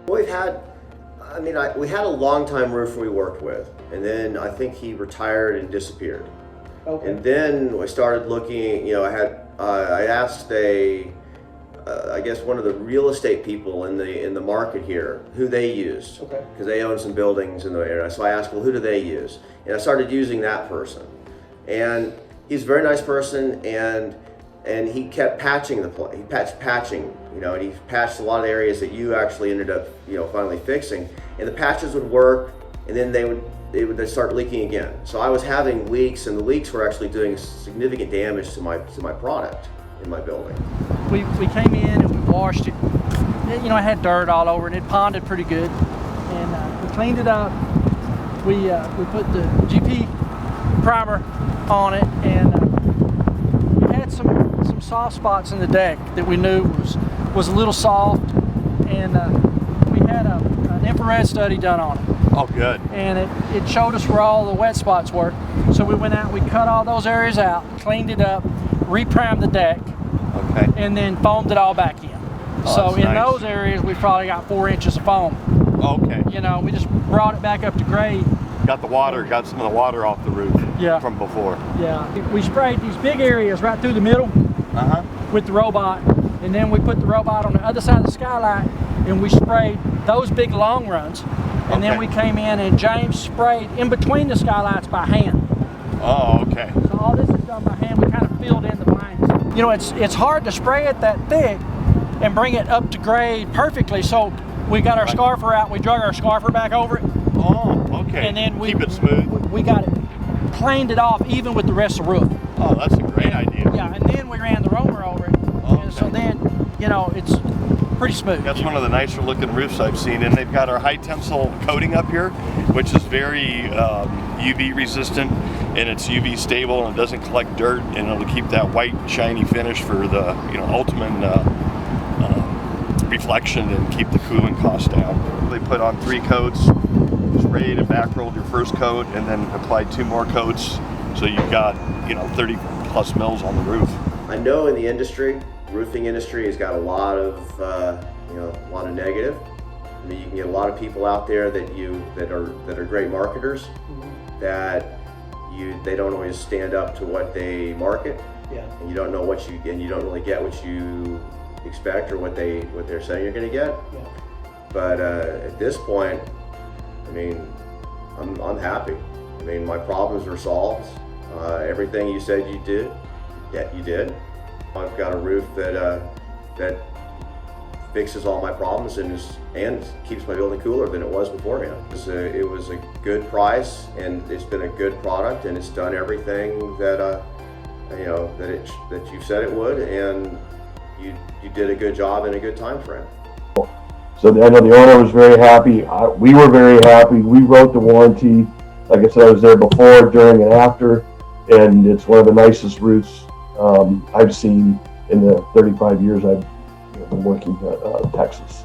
We've had, we had a long-time roofer we worked with, and then I think he retired and disappeared. Okay. And then we started looking, I asked I guess one of the real estate people in the market here who they used, Okay. because they own some buildings in the area. So I asked, well, who do they use? And I started using that person, and he's a very nice person, and he kept patching the place. He patching, and he patched a lot of areas that you actually ended up, finally fixing. And the patches would work, and then they'd start leaking again. So I was having leaks, and the leaks were actually doing significant damage to my product in my building. We came in and we washed it. It had dirt all over it. It ponded pretty good, and we cleaned it up. We put the GP primer on it, and we had some soft spots in the deck that we knew was a little soft, and we had an infrared study done on it. Oh, good. And it showed us where all the wet spots were. So we went out, we cut all those areas out, cleaned it up, re-primed the deck, Okay. and then foamed it all back in. Oh, So in nice. those areas, we probably got 4 inches of foam. Okay. We just brought it back up to grade. Got some of the water off the roof from before. Yeah. We sprayed these big areas right through the middle with the robot, and then we put the robot on the other side of the skylight, and we sprayed those big long runs. And then we came in and James sprayed in between the skylights by hand. Oh, okay. So all this is done by hand. We kind of filled in the blanks. It's hard to spray it that thick and bring it up to grade perfectly. So we got our scarfer out. We drug our scarfer back over it. Oh, okay. And then keep it smooth. We got it, planed it off even with the rest of the roof. Oh, that's a great idea. Yeah, and then we ran the roller over it. Oh, And so okay. then, it's pretty smooth. That's one of the nicer looking roofs I've seen, and they've got our high tensile coating up here, which is very UV resistant, and it's UV stable, and it doesn't collect dirt, and it'll keep that white shiny finish for the ultimate reflection and keep the cooling costs down. They put on 3 coats, sprayed and back rolled your first coat, and then applied 2 more coats, so you've got 30 plus mils on the roof. I know in the industry, roofing industry has got a lot of negative. You can get a lot of people out there that are great marketers, that they don't always stand up to what they market. Yeah. And you don't know you don't really get what you expect or what they're saying you're going to get. Yeah. But at this point, I'm happy. My problems are solved. Everything you said you did, you did. I've got a roof that fixes all my problems and keeps my building cooler than it was beforehand. It was a good price, and it's been a good product, and it's done everything that that you said it would, and you did a good job in a good time frame. So I know the owner was very happy. We were very happy. We wrote the warranty. Like I said, I was there before, during, and after, and it's one of the nicest roofs I've seen in the 35 years I've been working in Texas.